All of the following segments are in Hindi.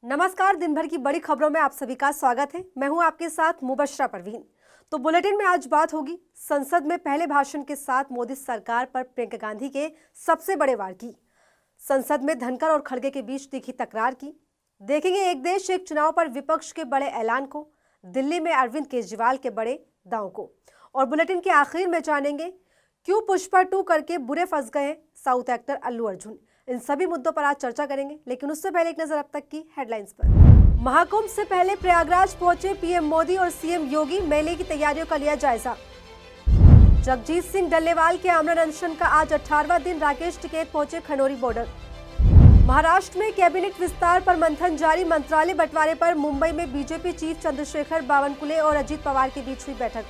नमस्कार। दिन भर की बड़ी खबरों में आप सभी का स्वागत है। मैं हूं आपके साथ मुबशरा परवीन। तो बुलेटिन में आज बात होगी संसद में पहले भाषण के साथ मोदी सरकार पर प्रियंका गांधी के सबसे बड़े वार की। संसद में धनखड़ और खड़गे के बीच दिखी तकरार की। देखेंगे एक देश एक चुनाव पर विपक्ष के बड़े ऐलान को, दिल्ली में अरविंद केजरीवाल के बड़े दांव को, और बुलेटिन के आखिर में जानेंगे क्यों पुष्पा 2 करके बुरे फंस गए साउथ एक्टर अल्लू अर्जुन। इन सभी मुद्दों पर आज चर्चा करेंगे, लेकिन उससे पहले एक नजर अब तक की हेडलाइंस पर। महाकुंभ से पहले प्रयागराज पहुंचे पीएम मोदी और सीएम योगी, मेले की तैयारियों का लिया जायजा। जगजीत सिंह डल्लेवाल के आमरण अनशन का आज 18वां दिन, राकेश टिकैत पहुंचे खनौरी बॉर्डर। महाराष्ट्र में कैबिनेट विस्तार पर मंथन जारी, मंत्रालय बंटवारे पर मुंबई में बीजेपी चीफ चंद्रशेखर बावनकुले और अजित पवार के बीच हुई बैठक।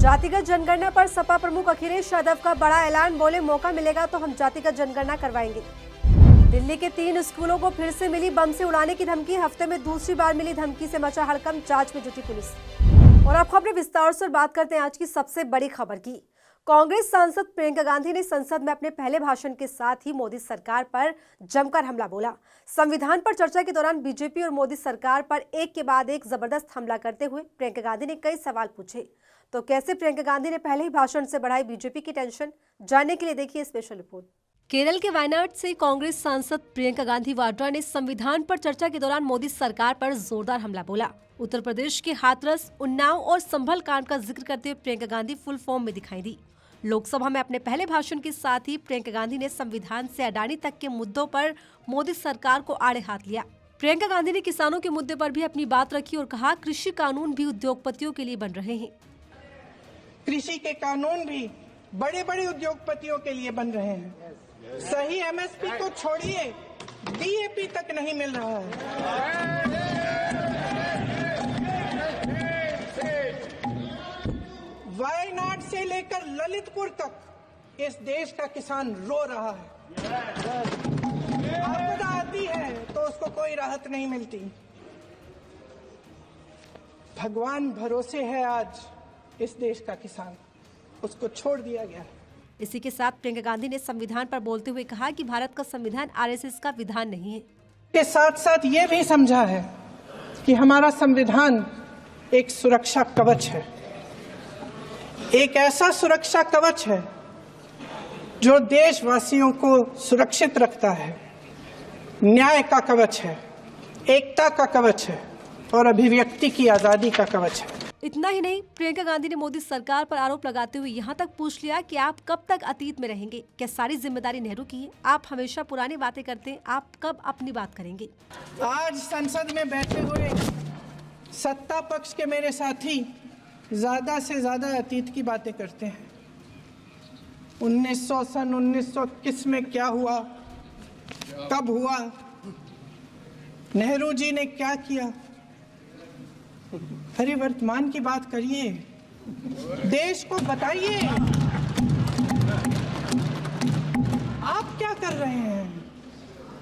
जातिगत जनगणना पर सपा प्रमुख अखिलेश यादव का बड़ा ऐलान, बोले मौका मिलेगा तो हम जातिगत जनगणना करवाएंगे। दिल्ली के 3 स्कूलों को फिर से मिली बम से उड़ाने की धमकी, हफ्ते में दूसरी बार मिली धमकी से मचा हड़कंप, जांच में जुटी पुलिस। और अब खबरें विस्तार से बात करते हैं आज की सबसे बड़ी खबर की। कांग्रेस सांसद प्रियंका गांधी ने संसद में अपने पहले भाषण के साथ ही मोदी सरकार पर जमकर हमला बोला। संविधान पर चर्चा के दौरान बीजेपी और मोदी सरकार पर एक के बाद एक जबरदस्त हमला करते हुए प्रियंका गांधी ने कई सवाल पूछे। तो कैसे प्रियंका गांधी ने पहले ही भाषण से बढ़ाई बीजेपी की टेंशन, जानने के लिए देखिए स्पेशल रिपोर्ट। केरल के वायनाड से कांग्रेस सांसद प्रियंका गांधी वाड्रा ने संविधान पर चर्चा के दौरान मोदी सरकार पर जोरदार हमला बोला। उत्तर प्रदेश के हाथरस, उन्नाव और संभल कांड का जिक्र करते हुए प्रियंका गांधी फुल फॉर्म में दिखाई दी। लोकसभा में अपने पहले भाषण के साथ ही प्रियंका गांधी ने संविधान से अडानी तक के मुद्दों पर मोदी सरकार को आड़े हाथ लिया। प्रियंका गांधी ने किसानों के मुद्दे पर भी अपनी बात रखी और कहा, कृषि कानून भी उद्योगपतियों के लिए बन रहे हैं। कृषि के कानून भी बड़े बड़े उद्योगपतियों के लिए बन रहे हैं। सही एमएसपी को छोड़िए, डीएपी तक नहीं मिल रहा है। वायनाड से लेकर ललितपुर तक इस देश का किसान रो रहा है। आपदा आती है तो उसको कोई राहत नहीं मिलती। भगवान भरोसे है आज इस देश का किसान, उसको छोड़ दिया गया। इसी के साथ प्रियंका गांधी ने संविधान पर बोलते हुए कहा कि भारत का संविधान आरएसएस का विधान नहीं है। के साथ साथ ये भी समझा है कि हमारा संविधान एक सुरक्षा कवच है, एक ऐसा सुरक्षा कवच है जो देशवासियों को सुरक्षित रखता है, न्याय का कवच है, एकता का कवच है और अभिव्यक्ति की आजादी का कवच है। इतना ही नहीं, प्रियंका गांधी ने मोदी सरकार पर आरोप लगाते हुए यहाँ तक पूछ लिया कि आप कब तक अतीत में रहेंगे? क्या सारी जिम्मेदारी नेहरू की है? आप हमेशा पुरानी बातें करते हैं, आप कब अपनी बात करेंगे? आज संसद में बैठे हुए सत्ता पक्ष के मेरे साथी ज्यादा से ज्यादा अतीत की बातें करते हैं। 1921 में क्या हुआ, कब हुआ, नेहरू जी ने क्या किया। अरे वर्तमान की बात करिए, देश को बताइए आप क्या कर रहे हैं,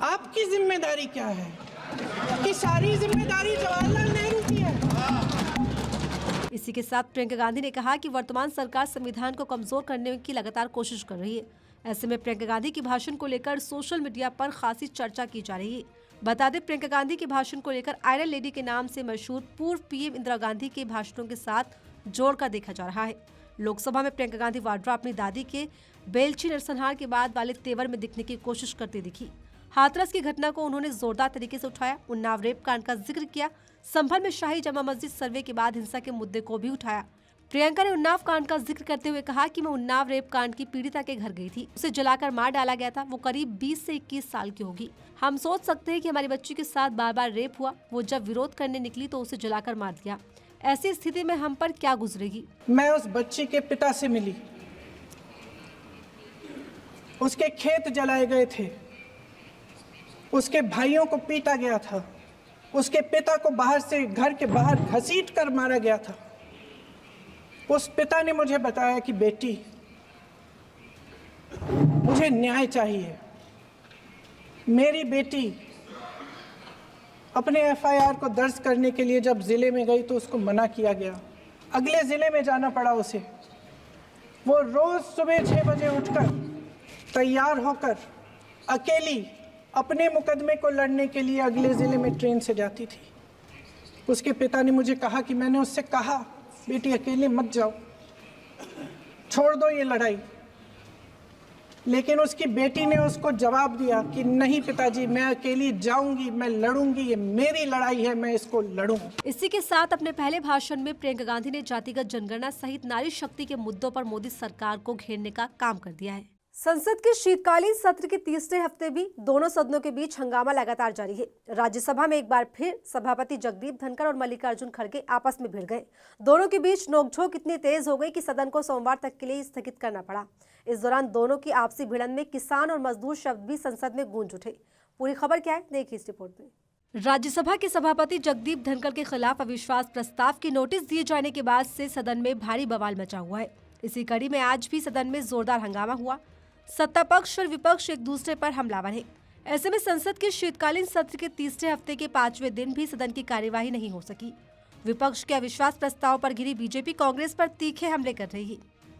आपकी जिम्मेदारी क्या है। कि सारी जिम्मेदारी जवाहरलाल नेहरू की है। इसी के साथ प्रियंका गांधी ने कहा कि वर्तमान सरकार संविधान को कमजोर करने की लगातार कोशिश कर रही है। ऐसे में प्रियंका गांधी के भाषण को लेकर सोशल मीडिया पर खासी चर्चा की जा रही है। बता दें, प्रियंका गांधी के भाषण को लेकर आयरन लेडी के नाम से मशहूर पूर्व पीएम इंदिरा गांधी के भाषणों के साथ जोड़कर देखा जा रहा है। लोकसभा में प्रियंका गांधी वाड्रा अपनी दादी के बेलची नरसंहार के बाद वाले तेवर में दिखने की कोशिश करती दिखी। हाथरस की घटना को उन्होंने जोरदार तरीके से उठाया, उन्नाव रेप कांड का जिक्र किया, संभल में शाही जमा मस्जिद सर्वे के बाद हिंसा के मुद्दे को भी उठाया। प्रियंका ने उन्नाव कांड का जिक्र करते हुए कहा कि मैं उन्नाव रेप कांड की पीड़िता के घर गई थी, उसे जलाकर मार डाला गया था। वो करीब 20 से 21 साल की होगी। हम सोच सकते हैं कि हमारी बच्ची के साथ बार बार रेप हुआ। वो जब विरोध करने निकली तो उसे जलाकर मार दिया। ऐसी स्थिति में हम पर क्या गुजरेगी। मैं उस बच्ची के पिता से मिली, उसके खेत जलाए गए थे, उसके भाइयों को पीटा गया था, उसके पिता को बाहर से घर के बाहर घसीट कर मारा गया था। उस पिता ने मुझे बताया कि बेटी, मुझे न्याय चाहिए। मेरी बेटी अपने एफआईआर को दर्ज करने के लिए जब जिले में गई तो उसको मना किया गया, अगले जिले में जाना पड़ा उसे। वो रोज सुबह 6 बजे उठकर तैयार होकर अकेली अपने मुकदमे को लड़ने के लिए अगले ज़िले में ट्रेन से जाती थी। उसके पिता ने मुझे कहा कि मैंने उससे कहा, बेटी अकेले मत जाओ, छोड़ दो ये लड़ाई। लेकिन उसकी बेटी ने उसको जवाब दिया कि नहीं पिताजी, मैं अकेली जाऊंगी, मैं लड़ूंगी, ये मेरी लड़ाई है, मैं इसको लड़ूंगी। इसी के साथ अपने पहले भाषण में प्रियंका गांधी ने जातिगत जनगणना सहित नारी शक्ति के मुद्दों पर मोदी सरकार को घेरने का काम कर दिया है। संसद के शीतकालीन सत्र के तीसरे हफ्ते भी दोनों सदनों के बीच हंगामा लगातार जारी है। राज्यसभा में एक बार फिर सभापति जगदीप धनखड़ और मल्लिकार्जुन खड़गे आपस में भिड़ गए। दोनों के बीच नोकझोंक इतनी तेज हो गई कि सदन को सोमवार तक के लिए स्थगित करना पड़ा। इस दौरान दोनों की आपसी भिड़ंत में किसान और मजदूर शब्द भी संसद में गूंज उठे। पूरी खबर क्या है, देखिए इस रिपोर्ट में। राज्यसभा के सभापति जगदीप धनखड़ के खिलाफ अविश्वास प्रस्ताव की नोटिस दिए जाने के बाद से सदन में भारी बवाल मचा हुआ है। इसी कड़ी में आज भी सदन में जोरदार हंगामा हुआ। सत्ता पक्ष और विपक्ष एक दूसरे पर हमलावर है। ऐसे में संसद के शीतकालीन सत्र के तीसरे हफ्ते के 5वें दिन भी सदन की कार्यवाही नहीं हो सकी। विपक्ष के अविश्वास प्रस्ताव पर घिरी बीजेपी कांग्रेस पर तीखे हमले कर रही है।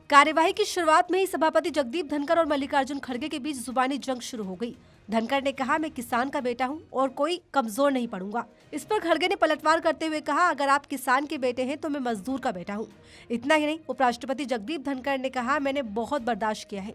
कार्यवाही की शुरुआत में ही सभापति जगदीप धनखड़ और मल्लिकार्जुन खड़गे के बीच जुबानी जंग शुरू हो गई। धनखड़ ने कहा, मैं किसान का बेटा हूं और कोई कमजोर नहीं पड़ूंगा। इस पर खड़गे ने पलटवार करते हुए कहा, अगर आप किसान के बेटे हैं तो मैं मजदूर का बेटा हूं। इतना ही नहीं, उपराष्ट्रपति जगदीप धनखड़ ने कहा, मैंने बहुत बर्दाश्त किया है।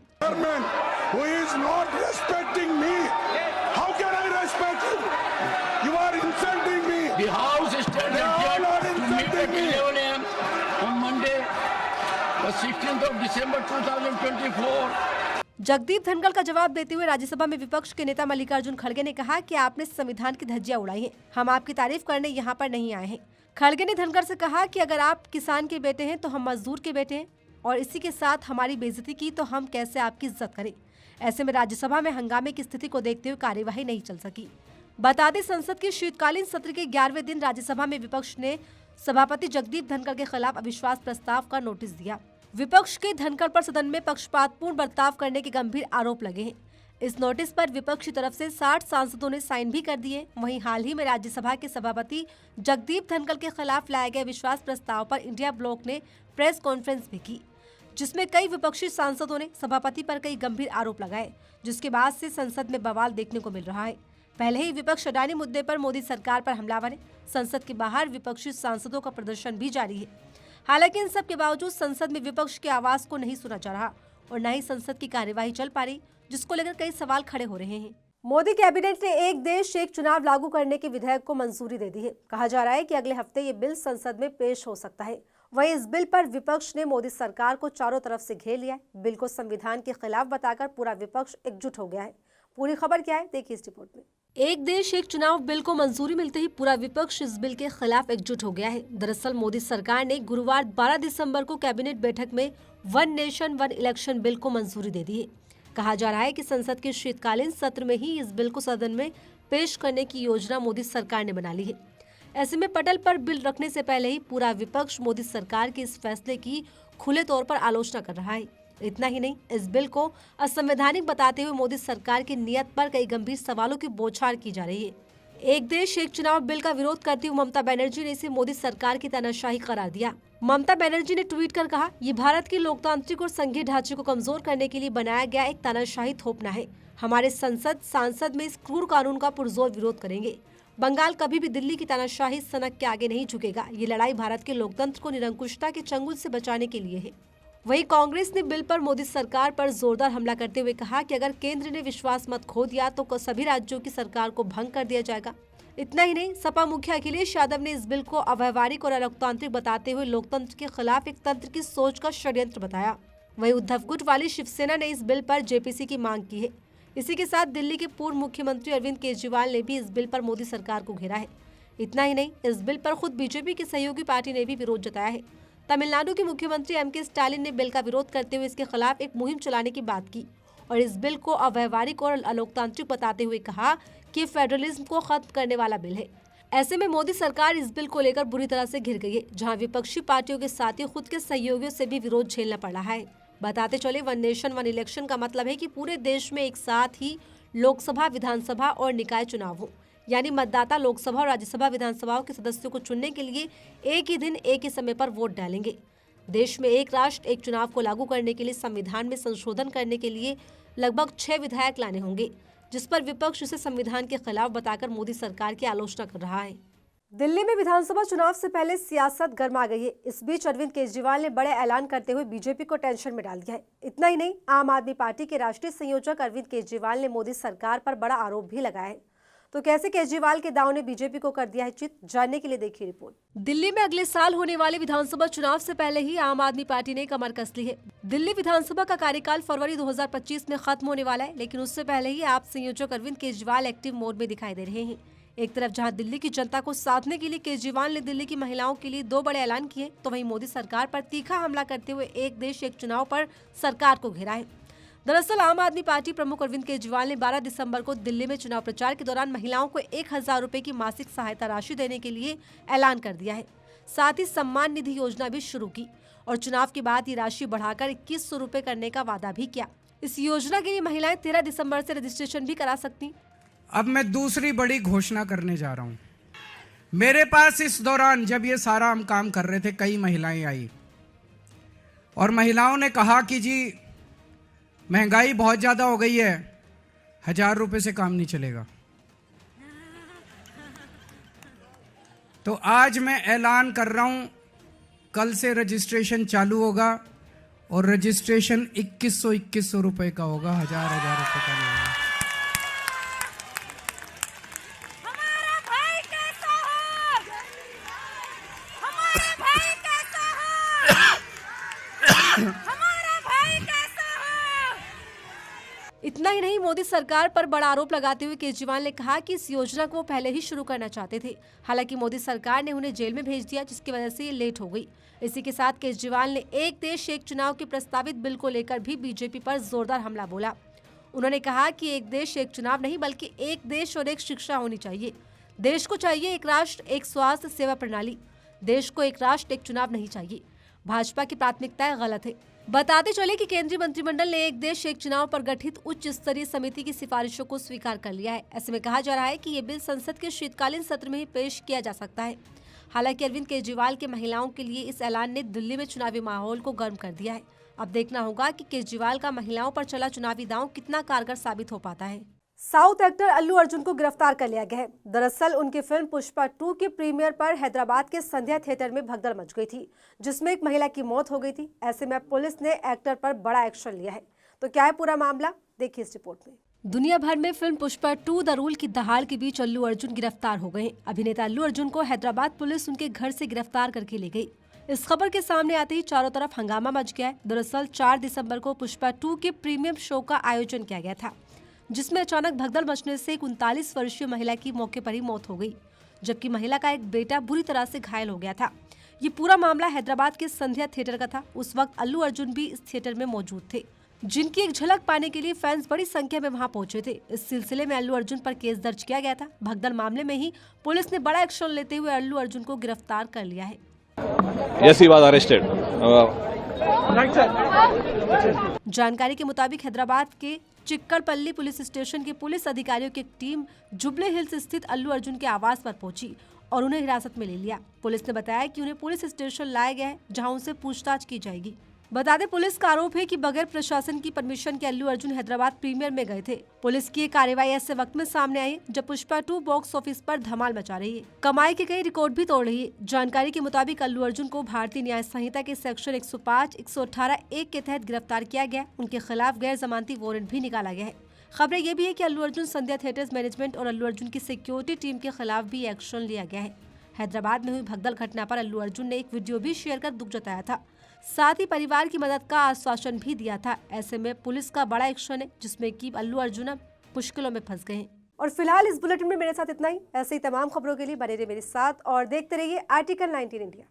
जगदीप धनखड़ का जवाब देते हुए राज्यसभा में विपक्ष के नेता मल्लिकार्जुन खड़गे ने कहा कि आपने संविधान की धज्जियां उड़ाई हैं, हम आपकी तारीफ करने यहाँ पर नहीं आए हैं। खड़गे ने धनखड़ से कहा कि अगर आप किसान के बेटे हैं तो हम मजदूर के बेटे हैं और इसी के साथ हमारी बेइज्जती की तो हम कैसे आपकी इज्जत करें। ऐसे में राज्यसभा में हंगामे की स्थिति को देखते हुए कार्यवाही नहीं चल सकी। बता दें, संसद के शीतकालीन सत्र के 11वें दिन राज्यसभा में विपक्ष ने सभापति जगदीप धनखड़ के खिलाफ अविश्वास प्रस्ताव का नोटिस दिया। विपक्ष के धनखड़ पर सदन में पक्षपातपूर्ण बर्ताव करने के गंभीर आरोप लगे हैं। इस नोटिस पर विपक्ष की तरफ से 60 सांसदों ने साइन भी कर दिए। वहीं हाल ही में राज्यसभा के सभापति जगदीप धनखड़ के खिलाफ लाए गए विश्वास प्रस्ताव पर इंडिया ब्लॉक ने प्रेस कॉन्फ्रेंस भी की, जिसमें कई विपक्षी सांसदों ने सभापति पर कई गंभीर आरोप लगाए, जिसके बाद से संसद में बवाल देखने को मिल रहा है। पहले ही विपक्ष अडानी मुद्दे पर मोदी सरकार पर हमलावर है। संसद के बाहर विपक्षी सांसदों का प्रदर्शन भी जारी है। हालांकि इन सब के बावजूद संसद में विपक्ष की आवाज को नहीं सुना जा रहा और न ही संसद की कार्यवाही चल पा रही, जिसको लेकर कई सवाल खड़े हो रहे हैं। मोदी कैबिनेट ने एक देश एक चुनाव लागू करने के विधेयक को मंजूरी दे दी है। कहा जा रहा है कि अगले हफ्ते ये बिल संसद में पेश हो सकता है। वहीं इस बिल पर विपक्ष ने मोदी सरकार को चारों तरफ से घेर लिया है। बिल को संविधान के खिलाफ बताकर पूरा विपक्ष एकजुट हो गया है। पूरी खबर क्या है, देखिए इस रिपोर्ट में। एक देश एक चुनाव बिल को मंजूरी मिलते ही पूरा विपक्ष इस बिल के खिलाफ एकजुट हो गया है। दरअसल मोदी सरकार ने गुरुवार 12 दिसंबर को कैबिनेट बैठक में one nation one election bill को मंजूरी दे दी है। कहा जा रहा है कि संसद के शीतकालीन सत्र में ही इस बिल को सदन में पेश करने की योजना मोदी सरकार ने बना ली है। ऐसे में पटल पर बिल रखने से पहले ही पूरा विपक्ष मोदी सरकार के इस फैसले की खुले तौर पर आलोचना कर रहा है। इतना ही नहीं, इस बिल को असंवैधानिक बताते हुए मोदी सरकार की नीयत पर कई गंभीर सवालों की बौछार की जा रही है। एक देश एक चुनाव बिल का विरोध करती हुए ममता बनर्जी ने इसे मोदी सरकार की तानाशाही करार दिया। ममता बनर्जी ने ट्वीट कर कहा, ये भारत के लोकतांत्रिक और संघीय ढांचे को कमजोर करने के लिए बनाया गया एक तानाशाही थोपना है। हमारे सांसद में इस क्रूर कानून का पुरजोर विरोध करेंगे। बंगाल कभी भी दिल्ली की तानाशाही सनक के आगे नहीं झुकेगा। ये लड़ाई भारत के लोकतंत्र को निरंकुशता के चंगुल से बचाने के लिए है। वहीं कांग्रेस ने बिल पर मोदी सरकार पर जोरदार हमला करते हुए कहा कि अगर केंद्र ने विश्वास मत खो दिया तो सभी राज्यों की सरकार को भंग कर दिया जाएगा। इतना ही नहीं, सपा मुखिया अखिलेश यादव ने इस बिल को अव्यवहारिक और अलोकतांत्रिक बताते हुए लोकतंत्र के खिलाफ एक तंत्र की सोच का षड्यंत्र बताया। वहीं उद्धव गुट वाली शिवसेना ने इस बिल पर जेपीसी की मांग की है। इसी के साथ दिल्ली के पूर्व मुख्यमंत्री अरविंद केजरीवाल ने भी इस बिल पर मोदी सरकार को घेरा है। इतना ही नहीं, इस बिल पर खुद बीजेपी की सहयोगी पार्टी ने भी विरोध जताया है। तमिलनाडु के मुख्यमंत्री एम के स्टालिन ने बिल का विरोध करते हुए इसके खिलाफ एक मुहिम चलाने की बात की और इस बिल को अव्यवहारिक और अलोकतांत्रिक बताते हुए कहा कि फेडरलिज्म को खत्म करने वाला बिल है। ऐसे में मोदी सरकार इस बिल को लेकर बुरी तरह से घिर गई है, जहां विपक्षी पार्टियों के साथ ही खुद के सहयोगियों से भी विरोध झेलना पड़ रहा है। बताते चले, वन नेशन वन इलेक्शन का मतलब है कि पूरे देश में एक साथ ही लोकसभा, विधानसभा और निकाय चुनाव हो, यानी मतदाता लोकसभा और राज्यसभा विधानसभाओं के सदस्यों को चुनने के लिए एक ही दिन एक ही समय पर वोट डालेंगे। देश में एक राष्ट्र एक चुनाव को लागू करने के लिए संविधान में संशोधन करने के लिए लगभग 6 विधेयक लाने होंगे, जिस पर विपक्ष इसे संविधान के खिलाफ बताकर मोदी सरकार की आलोचना कर रहा है। दिल्ली में विधानसभा चुनाव से पहले सियासत गर्मा गई है। इस बीच अरविंद केजरीवाल ने बड़े ऐलान करते हुए बीजेपी को टेंशन में डाल दिया है। इतना ही नहीं, आम आदमी पार्टी के राष्ट्रीय संयोजक अरविंद केजरीवाल ने मोदी सरकार पर बड़ा आरोप भी लगाया है। तो कैसे केजरीवाल के दांव ने बीजेपी को कर दिया है चित, जानने के लिए देखिए रिपोर्ट। दिल्ली में अगले साल होने वाले विधानसभा चुनाव से पहले ही आम आदमी पार्टी ने कमर कस ली है। दिल्ली विधानसभा का कार्यकाल फरवरी 2025 में खत्म होने वाला है, लेकिन उससे पहले ही आप संयोजक अरविंद केजरीवाल एक्टिव मोड में दिखाई दे रहे हैं। एक तरफ जहां दिल्ली की जनता को साधने के लिए केजरीवाल ने दिल्ली की महिलाओं के लिए 2 बड़े ऐलान किए, तो वहीं मोदी सरकार पर तीखा हमला करते हुए एक देश एक चुनाव पर सरकार को घेरा है। दरअसल आम आदमी पार्टी प्रमुख अरविंद केजरीवाल ने 12 दिसंबर को दिल्ली में चुनाव प्रचार के दौरान महिलाओं को 1000 रुपए की मासिक सहायता राशि देने के लिए ऐलान कर दिया है। साथ ही सम्मान निधि योजना भी शुरू की और चुनाव के बाद ये राशि बढ़ाकर 2100 रुपए करने का वादा भी किया। इस योजना के लिए महिलाएं 13 दिसंबर से रजिस्ट्रेशन भी करा सकती। अब मैं दूसरी बड़ी घोषणा करने जा रहा हूं। मेरे पास इस दौरान जब ये सारा हम काम कर रहे थे, कई महिलाएं आई और महिलाओं ने कहा कि जी महंगाई बहुत ज्यादा हो गई है, 1000 रुपए से काम नहीं चलेगा। तो आज मैं ऐलान कर रहा हूं, कल से रजिस्ट्रेशन चालू होगा और रजिस्ट्रेशन 2100 रुपए का होगा, 1000 रुपए का नहीं होगा। इतना ही नहीं, मोदी सरकार पर बड़ा आरोप लगाते हुए केजरीवाल ने कहा कि इस योजना को वो पहले ही शुरू करना चाहते थे। हालांकि मोदी सरकार ने उन्हें जेल में भेज दिया, जिसकी वजह से ये लेट हो गई। इसी के साथ केजरीवाल ने एक देश एक चुनाव के प्रस्तावित बिल को लेकर भी बीजेपी पर जोरदार हमला बोला। उन्होंने कहा कि एक देश एक चुनाव नहीं, बल्कि एक देश और एक शिक्षा होनी चाहिए। देश को चाहिए एक राष्ट्र एक स्वास्थ्य सेवा प्रणाली। देश को एक राष्ट्र एक चुनाव नहीं चाहिए। भाजपा की प्राथमिकताएं गलत है। बताते चले कि केंद्रीय मंत्रिमंडल ने एक देश एक चुनाव पर गठित उच्च स्तरीय समिति की सिफारिशों को स्वीकार कर लिया है। ऐसे में कहा जा रहा है कि ये बिल संसद के शीतकालीन सत्र में ही पेश किया जा सकता है। हालांकि अरविंद केजरीवाल के महिलाओं के लिए इस ऐलान ने दिल्ली में चुनावी माहौल को गर्म कर दिया है। अब देखना होगा कि केजरीवाल का महिलाओं पर चला चुनावी दांव कितना कारगर साबित हो पाता है। साउथ एक्टर अल्लू अर्जुन को गिरफ्तार कर लिया गया है। दरअसल उनकी फिल्म पुष्पा 2 के प्रीमियर पर हैदराबाद के संध्या थिएटर में भगदड़ मच गई थी, जिसमें एक महिला की मौत हो गई थी। ऐसे में पुलिस ने एक्टर पर बड़ा एक्शन लिया है। तो क्या है पूरा मामला, देखिए इस रिपोर्ट में। दुनिया भर में फिल्म पुष्पा 2 द रूल की दहाड़ के बीच अल्लू अर्जुन गिरफ्तार हो गए। अभिनेता अल्लू अर्जुन को हैदराबाद पुलिस उनके घर से गिरफ्तार करके ले गई। इस खबर के सामने आते ही चारों तरफ हंगामा मच गया है। दरअसल 4 दिसंबर को पुष्पा 2 के प्रीमियम शो का आयोजन किया गया था, जिसमें अचानक भगदड़ मचने से एक 39 वर्षीय महिला की मौके पर ही मौत हो गई, जबकि महिला का एक बेटा बुरी तरह से घायल हो गया था। ये पूरा मामला हैदराबाद के संध्या थिएटर का था। उस वक्त अल्लू अर्जुन भी इस थिएटर में मौजूद थे, जिनकी एक झलक पाने के लिए फैंस बड़ी संख्या में वहां पहुंचे थे। इस सिलसिले में अल्लू अर्जुन पर केस दर्ज किया गया था। भगदड़ मामले में ही पुलिस ने बड़ा एक्शन लेते हुए अल्लू अर्जुन को गिरफ्तार कर लिया है। Yes, he was arrested. जानकारी के मुताबिक हैदराबाद के चिक्कड़पल्ली पुलिस स्टेशन के पुलिस अधिकारियों की एक टीम जुबली हिल्स स्थित अल्लू अर्जुन के आवास पर पहुंची और उन्हें हिरासत में ले लिया। पुलिस ने बताया कि उन्हें पुलिस स्टेशन लाया गया है, जहां उनसे पूछताछ की जाएगी। बता दें, पुलिस का आरोप है कि बगैर प्रशासन की परमिशन के अल्लू अर्जुन हैदराबाद प्रीमियर में गए थे। पुलिस की ये कार्रवाई ऐसे वक्त में सामने आई जब पुष्पा 2 बॉक्स ऑफिस पर धमाल मचा रही है, कमाई के कई रिकॉर्ड भी तोड़ रही है। जानकारी के मुताबिक अल्लू अर्जुन को भारतीय न्याय संहिता के सेक्शन 105, 118(1) के तहत गिरफ्तार किया गया। उनके खिलाफ गैर जमानती वारंट भी निकाला गया है। खबरें ये भी है कि अल्लू अर्जुन संध्या थिएटर्स मैनेजमेंट और अल्लू अर्जुन की सिक्योरिटी टीम के खिलाफ भी एक्शन लिया गया है। हैदराबाद में हुई भगदड़ घटना पर अल्लू अर्जुन ने एक वीडियो भी शेयर कर दुख जताया था। साथ ही परिवार की मदद का आश्वासन भी दिया था। ऐसे में पुलिस का बड़ा एक्शन है, जिसमें कि अल्लू अर्जुन मुश्किलों में फंस गए हैं। और फिलहाल इस बुलेटिन में मेरे साथ इतना ही। ऐसे ही तमाम खबरों के लिए बने रहिए मेरे साथ और देखते रहिए आर्टिकल 19 इंडिया।